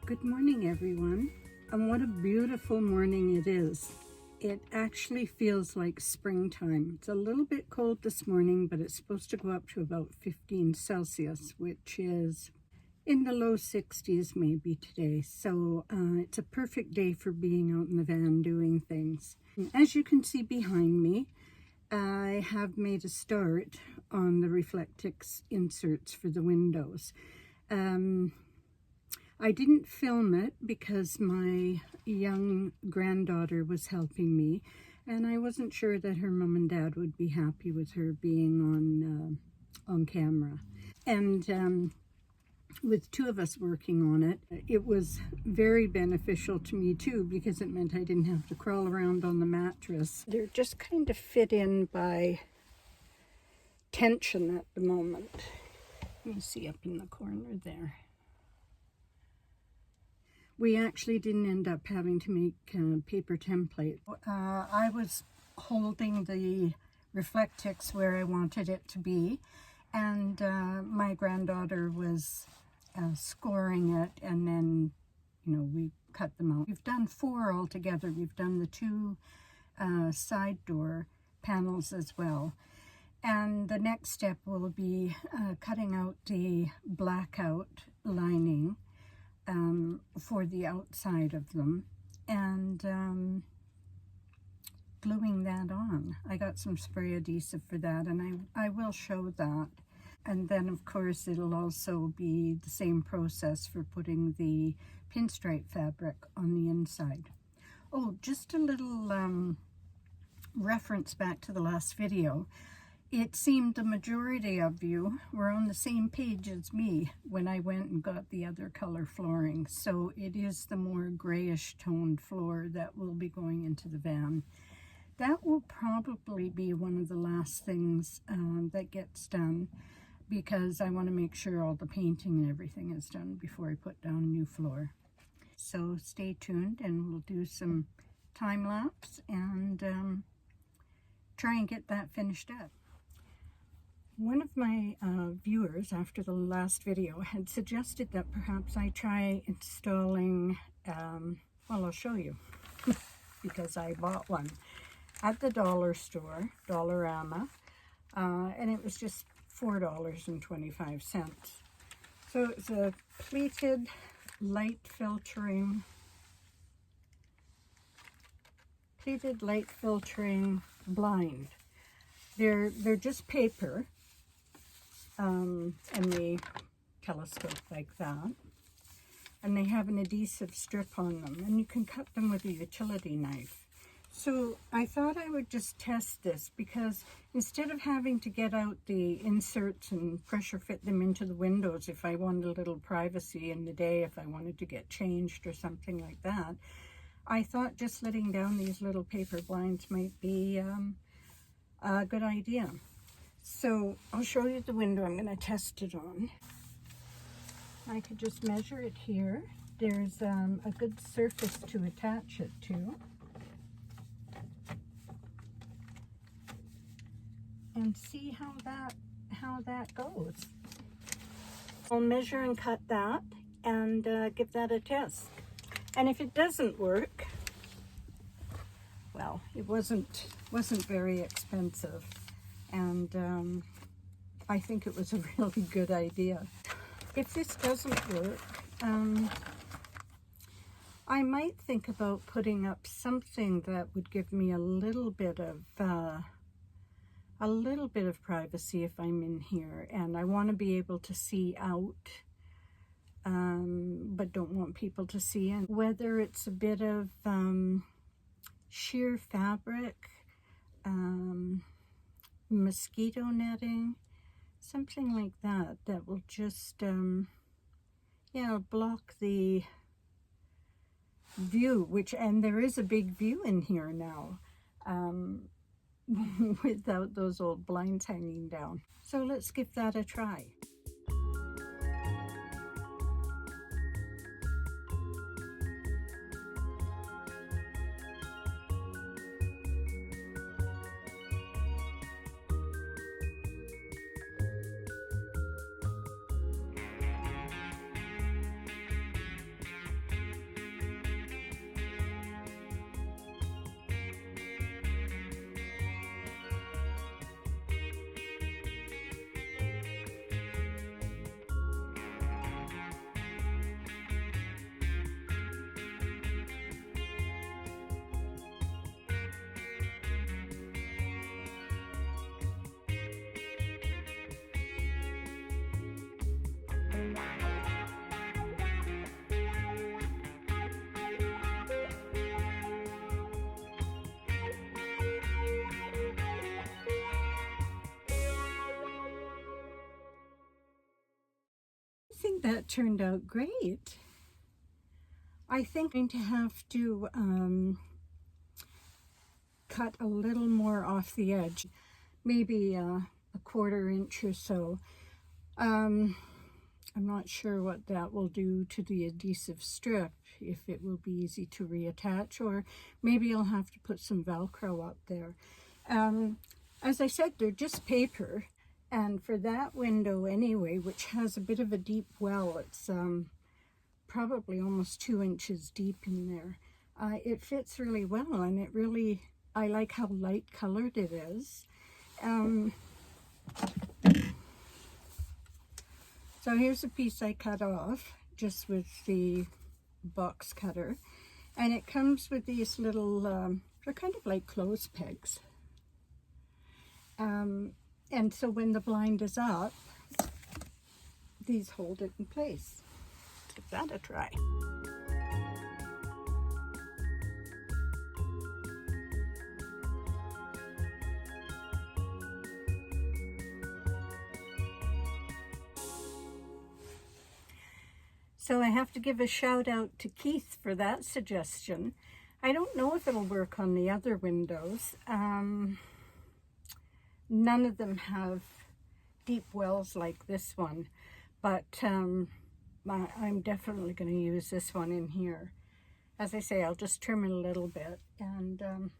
Good morning, everyone, and what a beautiful morning it is. It actually feels like springtime. It's a little bit cold this morning, but it's supposed to go up to about 15 Celsius, which is in the low 60s maybe today. So it's a perfect day for being out in the van doing things. As you can see behind me, I have made a start on the Reflectix inserts for the windows. I didn't film it because my young granddaughter was helping me, and I wasn't sure that her mom and dad would be happy with her being on camera. And with two of us working on it, it was very beneficial to me too, because it meant I didn't have to crawl around on the mattress. They're just kind of fit in by tension at the moment. Let me see up in the corner there. We actually didn't end up having to make paper templates. I was holding the Reflectix where I wanted it to be, and my granddaughter was scoring it, and then, we cut them out. We've done 4 altogether. We've done the 2 side door panels as well. And the next step will be cutting out the blackout lining for the outside of them, and gluing that on. I got some spray adhesive for that, and I will show that. And then of course it'll also be the same process for putting the pinstripe fabric on the inside. Oh, just a little reference back to the last video. It seemed the majority of you were on the same page as me when I went and got the other color flooring. So it is the more grayish toned floor that will be going into the van. That will probably be one of the last things that gets done, because I want to make sure all the painting and everything is done before I put down a new floor. So stay tuned, and we'll do some time lapse and try and get that finished up. One of my viewers after the last video had suggested that perhaps I try installing, well, I'll show you, because I bought one at the dollar store, Dollarama, and it was just $4.25. So it's a pleated light filtering blind. They're just paper. And they telescope like that, and they have an adhesive strip on them, and you can cut them with a utility knife. So I thought I would just test this, because instead of having to get out the inserts and pressure fit them into the windows if I wanted a little privacy in the day, if I wanted to get changed or something like that, I thought just letting down these little paper blinds might be a good idea. So I'll show you the window I'm going to test it on. I could just measure it here. There's a good surface to attach it to. And see how that goes. I'll measure and cut that and give that a test. And if it doesn't work, well, it wasn't very expensive. And I think it was a really good idea. If this doesn't work, I might think about putting up something that would give me a little bit of privacy if I'm in here, and I want to be able to see out, but don't want people to see in. Whether it's a bit of sheer fabric, mosquito netting, something like that will just block the view, and there is a big view in here now, without those old blinds hanging down. So let's give that a try. I think that turned out great. I think I'm going to have to cut a little more off the edge, maybe a 1/4 inch or so. I'm not sure what that will do to the adhesive strip, if it will be easy to reattach, or maybe I'll have to put some Velcro up there. As I said, they're just paper, and for that window anyway, which has a bit of a deep well, it's probably almost 2 inches deep in there. It fits really well, and it really, I like how light colored it is. So here's a piece I cut off just with the box cutter, and it comes with these little, they're kind of like clothes pegs. And so when the blind is up, these hold it in place. Give that a try. So I have to give a shout out to Keith for that suggestion. I don't know if it'll work on the other windows. None of them have deep wells like this one, but I'm definitely going to use this one in here. As I say, I'll just trim it a little bit, and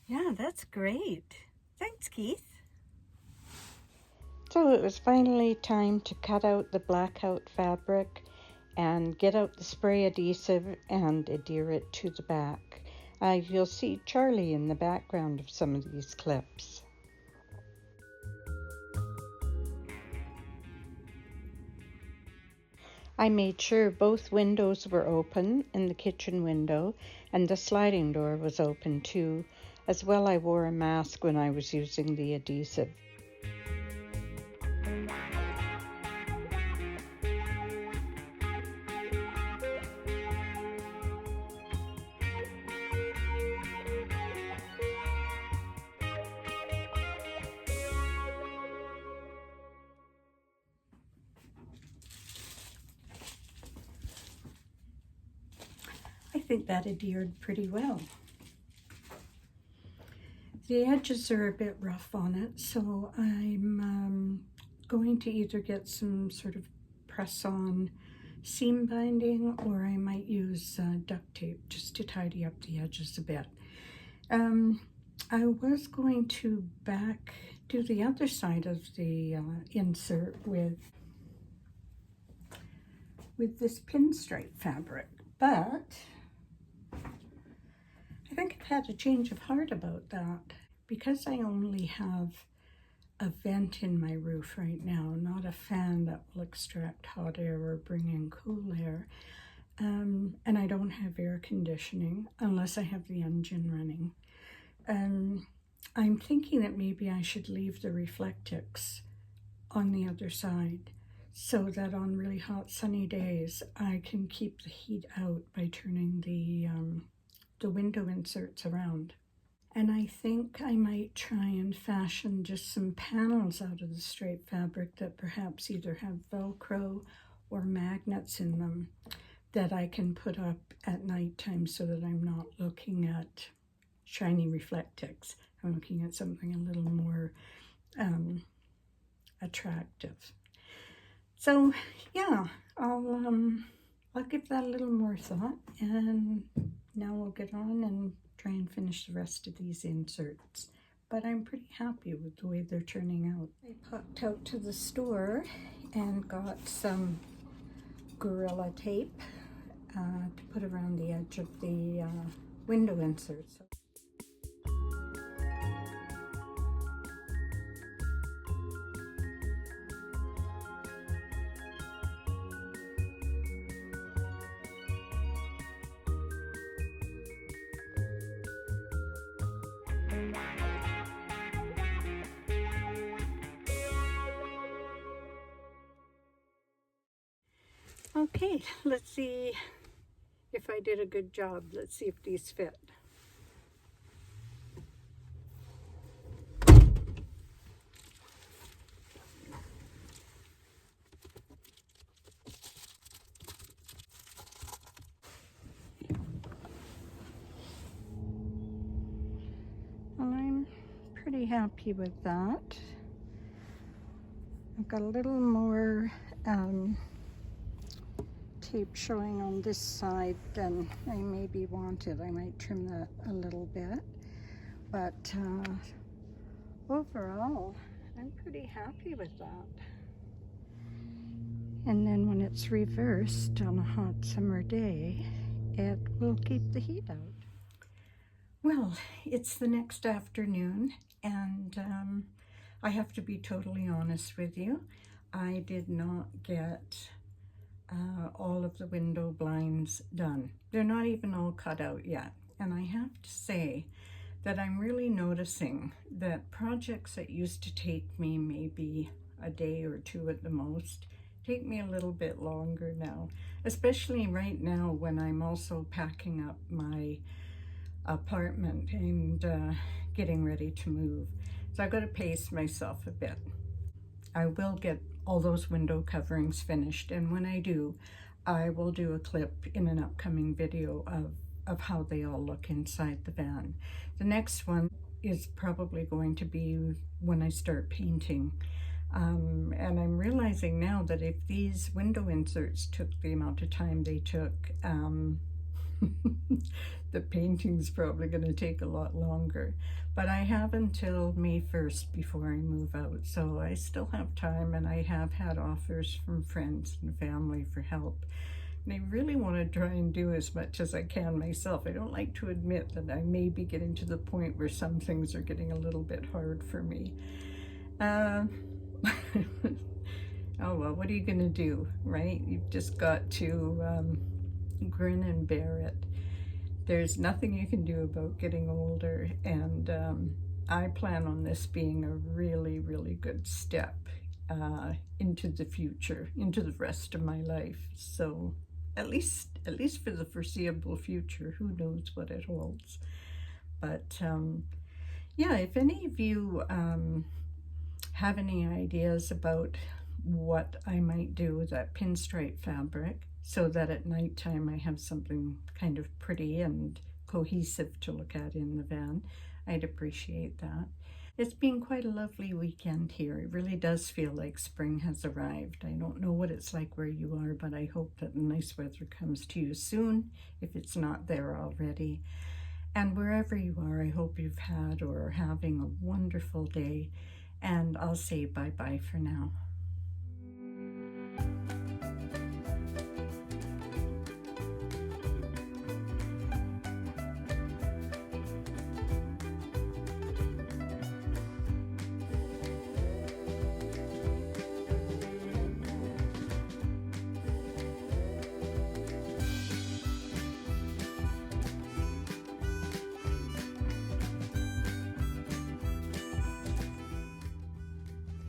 yeah, that's great. Thanks, Keith. So it was finally time to cut out the blackout fabric and get out the spray adhesive and adhere it to the back. You'll see Charlie in the background of some of these clips. I made sure both windows were open in the kitchen window, and the sliding door was open too. As well, I wore a mask when I was using the adhesive. I think that adhered pretty well. The edges are a bit rough on it, so I'm going to either get some sort of press-on seam binding, or I might use duct tape just to tidy up the edges a bit. I was going to do the other side of the insert with this pinstripe fabric, but I think I've had a change of heart about that. Because I only have a vent in my roof right now, not a fan that will extract hot air or bring in cool air, and I don't have air conditioning unless I have the engine running. I'm thinking that maybe I should leave the Reflectix on the other side, so that on really hot sunny days I can keep the heat out by turning the window inserts around. And I think I might try and fashion just some panels out of the straight fabric that perhaps either have Velcro or magnets in them that I can put up at nighttime, so that I'm not looking at shiny Reflectix. I'm looking at something a little more attractive. So yeah, I'll give that a little more thought, and now we'll get on and try and finish the rest of these inserts. But I'm pretty happy with the way they're turning out. I popped out to the store and got some Gorilla Tape to put around the edge of the window inserts. Okay, let's see if I did a good job. Let's see if these fit. Well, I'm pretty happy with that. I've got a little more tape showing on this side than I maybe wanted. I might trim that a little bit, but overall I'm pretty happy with that. And then when it's reversed on a hot summer day, it will keep the heat out. Well, it's the next afternoon, and I have to be totally honest with you. I did not get all of the window blinds done. They're not even all cut out yet. And I have to say that I'm really noticing that projects that used to take me maybe a day or two at the most take me a little bit longer now, especially right now when I'm also packing up my apartment and getting ready to move. So I've got to pace myself a bit. I will get all those window coverings finished, and when I do, I will do a clip in an upcoming video of how they all look inside the van. The next one is probably going to be when I start painting. And I'm realizing now that if these window inserts took the amount of time they took, the painting's probably going to take a lot longer. But I have until May 1st before I move out, so I still have time, and I have had offers from friends and family for help. And I really want to try and do as much as I can myself. I don't like to admit that I may be getting to the point where some things are getting a little bit hard for me. Oh well, what are you going to do, right? You've just got to grin and bear it. There's nothing you can do about getting older, and I plan on this being a really, really good step into the future, into the rest of my life. So at least for the foreseeable future, who knows what it holds. But yeah, if any of you have any ideas about what I might do with that pinstripe fabric, so that at nighttime I have something kind of pretty and cohesive to look at in the van, I'd appreciate that. It's been quite a lovely weekend here. It really does feel like spring has arrived. I don't know what it's like where you are, but I hope that the nice weather comes to you soon, if it's not there already. And wherever you are, I hope you've had or are having a wonderful day, and I'll say bye-bye for now.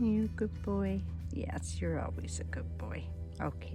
You good boy? Yes, you're always a good boy. Okay.